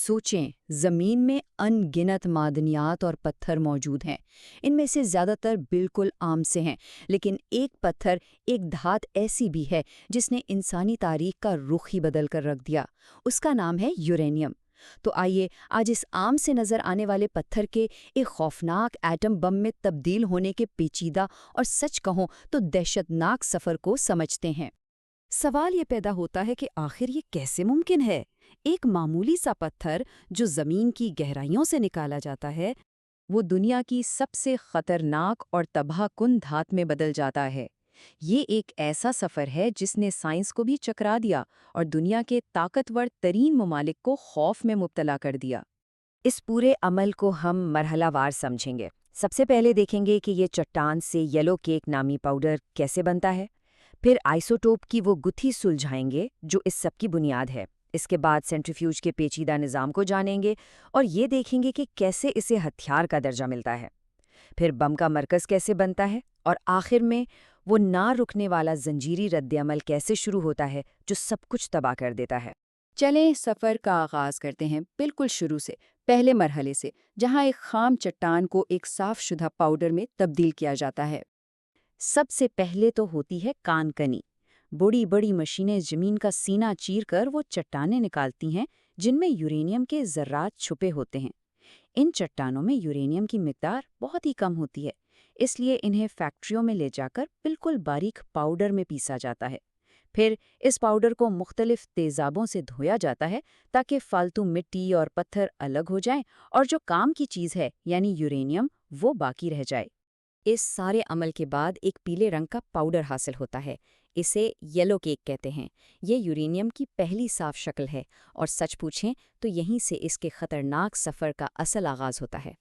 सोचें, ज़मीन में अनगिनत मादनियात और पत्थर मौजूद हैं। इनमें से ज़्यादातर बिल्कुल आम से हैं, लेकिन एक पत्थर, एक धात ऐसी भी है जिसने इंसानी तारीख का रुख ही बदल कर रख दिया। उसका नाम है यूरेनियम। तो आइए आज इस आम से नज़र आने वाले पत्थर के एक खौफनाक एटम बम में तब्दील होने के पेचीदा और सच कहूं तो दहशतनाक सफ़र को समझते हैं। सवाल ये पैदा होता है कि आखिर ये कैसे मुमकिन है? एक मामूली सा पत्थर जो जमीन की गहराइयों से निकाला जाता है, वो दुनिया की सबसे खतरनाक और तबाहकुन धात में बदल जाता है। ये एक ऐसा सफर है जिसने साइंस को भी चकरा दिया और दुनिया के ताकतवर तरीन ममालिक को खौफ में मुब्तला कर दिया। इस पूरे अमल को हम मरहलावार समझेंगे। सबसे पहले देखेंगे कि ये चट्टान से येलो केक नामी पाउडर कैसे बनता है। फिर आइसोटोप की वो गुत्थी सुलझाएंगे जो इस सब की बुनियाद है। इसके बाद सेंट्रीफ्यूज के पेचीदा निज़ाम को जानेंगे और ये देखेंगे कि कैसे इसे हथियार का दर्जा मिलता है। फिर बम का मरकज़ कैसे बनता है और आखिर में वो ना रुकने वाला जंजीरी रद्द-ए-अमल कैसे शुरू होता है जो सब कुछ तबाह कर देता है। चलें सफ़र का आगाज़ करते हैं बिल्कुल शुरू से, पहले मरहले से, जहाँ एक खाम चट्टान को एक साफ़शुदा पाउडर में तब्दील किया जाता है। सबसे पहले तो होती है कानकनी। बड़ी बड़ी मशीनें ज़मीन का सीना चीर कर वो चट्टानें निकालती हैं जिनमें यूरेनियम के ज़र्रात छुपे होते हैं। इन चट्टानों में यूरेनियम की मिकदार बहुत ही कम होती है, इसलिए इन्हें फैक्ट्रियों में ले जाकर बिल्कुल बारीक पाउडर में पीसा जाता है। फिर इस पाउडर को मुख्तलिफ तेज़ाबों से धोया जाता है ताकि फालतू मिट्टी और पत्थर अलग हो जाएं और जो काम की चीज़ है यानी यूरेनियम वो बाकी रह जाए। इस सारे अमल के बाद एक पीले रंग का पाउडर हासिल होता है। इसे येलो केक कहते हैं। ये यूरेनियम की पहली साफ शक्ल है और सच पूछें तो यहीं से इसके खतरनाक सफ़र का असल आगाज़ होता है।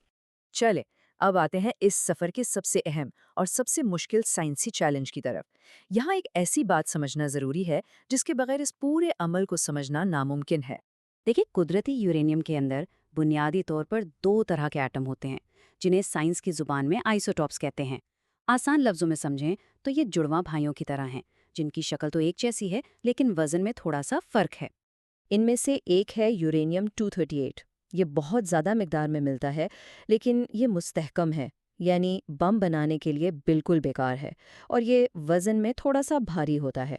चले अब आते हैं इस सफ़र के सबसे अहम और सबसे मुश्किल साइंसी चैलेंज की तरफ। यहाँ एक ऐसी बात समझना ज़रूरी है जिसके बगैर इस पूरे अमल को समझना नामुमकिन है। देखिए, कुदरती यूरेनियम के अंदर बुनियादी तौर पर दो तरह के एटम होते हैं जिन्हें साइंस की ज़ुबान में आइसोटॉप्स कहते हैं। आसान लफ्ज़ों में समझें तो ये जुड़वां भाइयों की तरह हैं, जिनकी शक्ल तो एक जैसी है लेकिन वज़न में थोड़ा सा फ़र्क है। इनमें से एक है यूरेनियम 238। ये बहुत ज़्यादा मिकदार में मिलता है, लेकिन ये मुस्तहकम है, यानी बम बनाने के लिए बिल्कुल बेकार है, और ये वज़न में थोड़ा सा भारी होता है।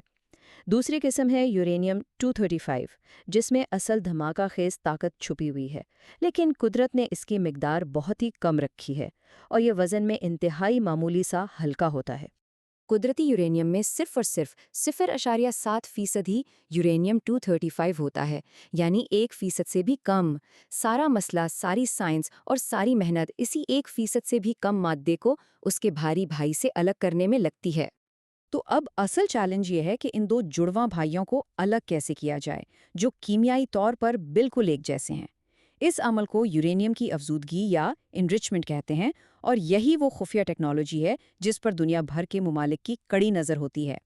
दूसरी किस्म है यूरेनियम 235, जिसमें असल धमाका खेज ताकत छुपी हुई है, लेकिन कुदरत ने इसकी मिकदार बहुत ही कम रखी है और ये वज़न में इंतहाई मामूली सा हल्का होता है। कुदरती यूरेनियम में सिर्फ और सिर्फ 0.7% ही यूरेनियम 235 होता है, यानी 1% से भी कम। सारा मसला, सारी साइंस और सारी मेहनत इसी 1% से भी कम मादे को उसके भारी भाई से अलग करने में लगती है। तो अब असल चैलेंज ये है कि इन दो जुड़वां भाइयों को अलग कैसे किया जाए, जो कीमियाई तौर पर बिल्कुल एक जैसे हैं। इस अमल को यूरेनियम की अफजूदगी या इनरिचमेंट कहते हैं, और यही वो खुफिया टेक्नोलॉजी है जिस पर दुनिया भर के मुमालिक की कड़ी नज़र होती है।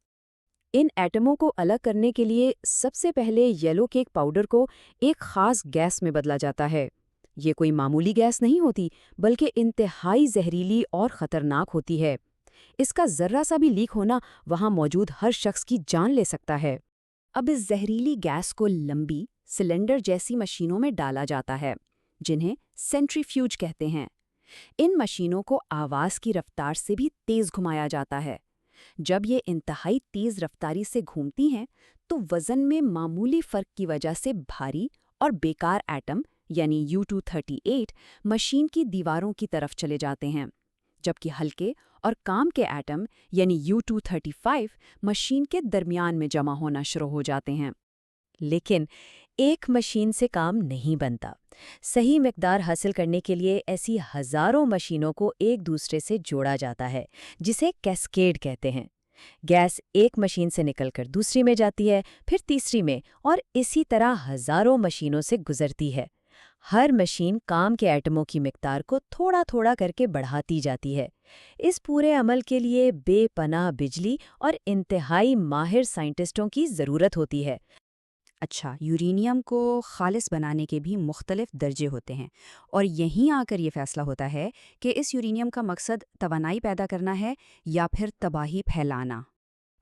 इन एटमों को अलग करने के लिए सबसे पहले येलो केक पाउडर को एक खास गैस में बदला जाता है। ये कोई मामूली गैस नहीं होती, बल्कि इंतहाई जहरीली और ख़तरनाक होती है। इसका ज़र्रा सा भी लीक होना वहाँ मौजूद हर शख्स की जान ले सकता है। अब इस जहरीली गैस को लंबी सिलेंडर जैसी मशीनों में डाला जाता है, जिन्हें सेंट्रीफ्यूज कहते हैं। इन मशीनों को आवाज़ की रफ्तार से भी तेज़ घुमाया जाता है। जब ये इंतहाई तेज़ रफ्तारी से घूमती हैं, तो वज़न में मामूली फ़र्क की वजह से भारी और बेकार एटम यानी U238 मशीन की दीवारों की तरफ चले जाते हैं, जबकि हल्के और काम के एटम यानी U235 मशीन के दरमियान में जमा होना शुरू हो जाते हैं। लेकिन एक मशीन से काम नहीं बनता। सही मिकदार हासिल करने के लिए ऐसी हज़ारों मशीनों को एक दूसरे से जोड़ा जाता है, जिसे कैस्केड कहते हैं। गैस एक मशीन से निकलकर दूसरी में जाती है, फिर तीसरी में, और इसी तरह हज़ारों मशीनों से गुजरती है। हर मशीन काम के एटमों की मिकदार को थोड़ा थोड़ा करके बढ़ाती जाती है। इस पूरे अमल के लिए बेपनाह बिजली और इंतहाई माहिर साइंटिस्टों की ज़रूरत होती है। अच्छा, यूरेनियम को खालिस बनाने के भी मुख्तलिफ दर्जे होते हैं, और यहीं आकर ये फैसला होता है कि इस यूरेनियम का मकसद तवानाई पैदा करना है या फिर तबाही फैलाना।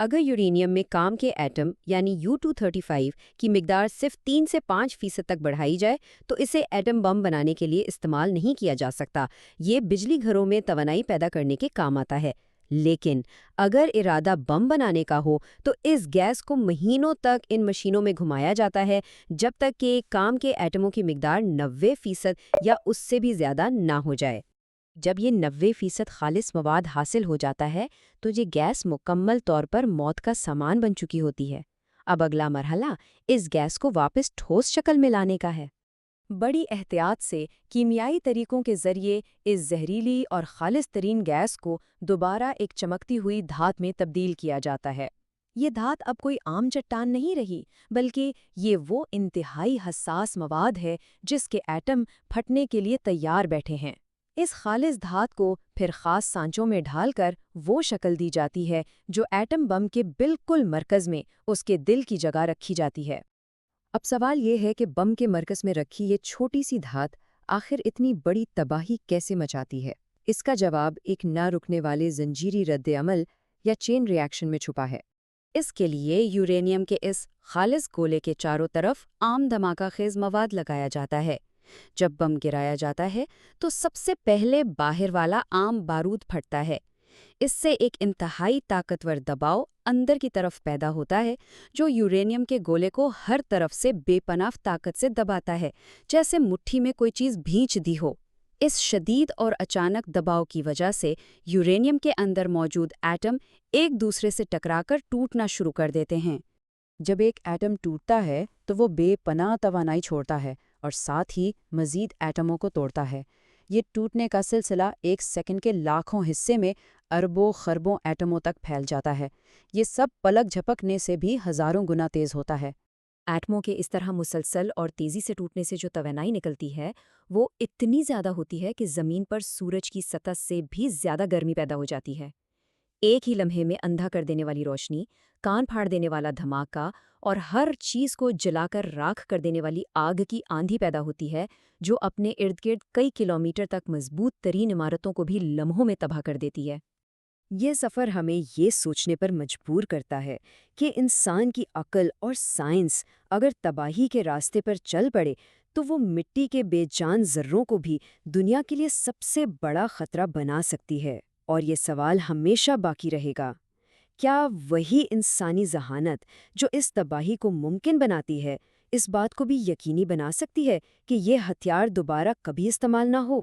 اگر یورینیم میں کام کے ایٹم یعنی U-235 کی مقدار صرف 3 سے 5% تک بڑھائی جائے تو اسے ایٹم بم بنانے کے لیے استعمال نہیں کیا جا سکتا۔ یہ بجلی گھروں میں توانائی پیدا کرنے کے کام آتا ہے۔ لیکن اگر ارادہ بم بنانے کا ہو تو اس گیس کو مہینوں تک ان مشینوں میں گھمایا جاتا ہے جب تک کہ کام کے ایٹموں کی مقدار 90% یا اس سے بھی زیادہ نہ ہو جائے۔ جب یہ 90% خالص مواد حاصل ہو جاتا ہے تو یہ گیس مکمل طور پر موت کا سامان بن چکی ہوتی ہے۔ اب اگلا مرحلہ اس گیس کو واپس ٹھوس شکل میں لانے کا ہے۔ بڑی احتیاط سے کیمیائی طریقوں کے ذریعے اس زہریلی اور خالص ترین گیس کو دوبارہ ایک چمکتی ہوئی دھات میں تبدیل کیا جاتا ہے۔ یہ دھات اب کوئی عام چٹان نہیں رہی، بلکہ یہ وہ انتہائی حساس مواد ہے جس کے ایٹم پھٹنے کے لیے تیار بیٹھے ہیں۔ اس خالص دھات کو پھر خاص سانچوں میں ڈھال کر وہ شکل دی جاتی ہے جو ایٹم بم کے بالکل مرکز میں اس کے دل کی جگہ رکھی جاتی ہے۔ اب سوال یہ ہے کہ بم کے مرکز میں رکھی یہ چھوٹی سی دھات آخر اتنی بڑی تباہی کیسے مچاتی ہے؟ اس کا جواب ایک نہ رکنے والے زنجیری رد عمل یا چین ری ایکشن میں چھپا ہے۔ اس کے لیے یورینیم کے اس خالص گولے کے چاروں طرف عام دھماکہ خیز مواد لگایا جاتا ہے۔ جب بم گرایا جاتا ہے تو سب سے پہلے باہر والا عام بارود پھٹتا ہے۔ اس سے ایک انتہائی طاقتور دباؤ اندر کی طرف پیدا ہوتا ہے جو یورینیم کے گولے کو ہر طرف سے بے پناہ طاقت سے دباتا ہے، جیسے مٹھی میں کوئی چیز بھینچ دی ہو۔ اس شدید اور اچانک دباؤ کی وجہ سے یورینیم کے اندر موجود ایٹم ایک دوسرے سے ٹکرا کر ٹوٹنا شروع کر دیتے ہیں۔ جب ایک ایٹم ٹوٹتا ہے تو وہ بے پناہ توانائی چھوڑتا ہے اور ساتھ ہی مزید ایٹموں کو توڑتا ہے۔ یہ ٹوٹنے کا سلسلہ ایک سیکنڈ کے لاکھوں حصے میں اربوں خربوں ایٹموں تک پھیل جاتا ہے۔ یہ سب پلک جھپکنے سے بھی ہزاروں گنا تیز ہوتا ہے۔ ایٹموں کے اس طرح مسلسل اور تیزی سے ٹوٹنے سے جو توانائی نکلتی ہے وہ اتنی زیادہ ہوتی ہے کہ زمین پر سورج کی سطح سے بھی زیادہ گرمی پیدا ہو جاتی ہے۔ ایک ہی لمحے میں اندھا کر دینے والی روشنی، کان پھاڑ دینے والا دھماکہ اور ہر چیز کو جلا کر راکھ کر دینے والی آگ کی آندھی پیدا ہوتی ہے جو اپنے ارد گرد کئی کلومیٹر تک مضبوط ترین عمارتوں کو بھی لمحوں میں تباہ کر دیتی ہے۔ یہ سفر ہمیں یہ سوچنے پر مجبور کرتا ہے کہ انسان کی عقل اور سائنس اگر تباہی کے راستے پر چل پڑے تو وہ مٹی کے بے جان ذروں کو بھی دنیا کے لیے سب سے بڑا خطرہ بنا سکتی ہے۔ اور یہ سوال ہمیشہ باقی رہے گا، کیا وہی انسانی ذہانت جو اس تباہی کو ممکن بناتی ہے اس بات کو بھی یقینی بنا سکتی ہے کہ یہ ہتھیار دوبارہ کبھی استعمال نہ ہو؟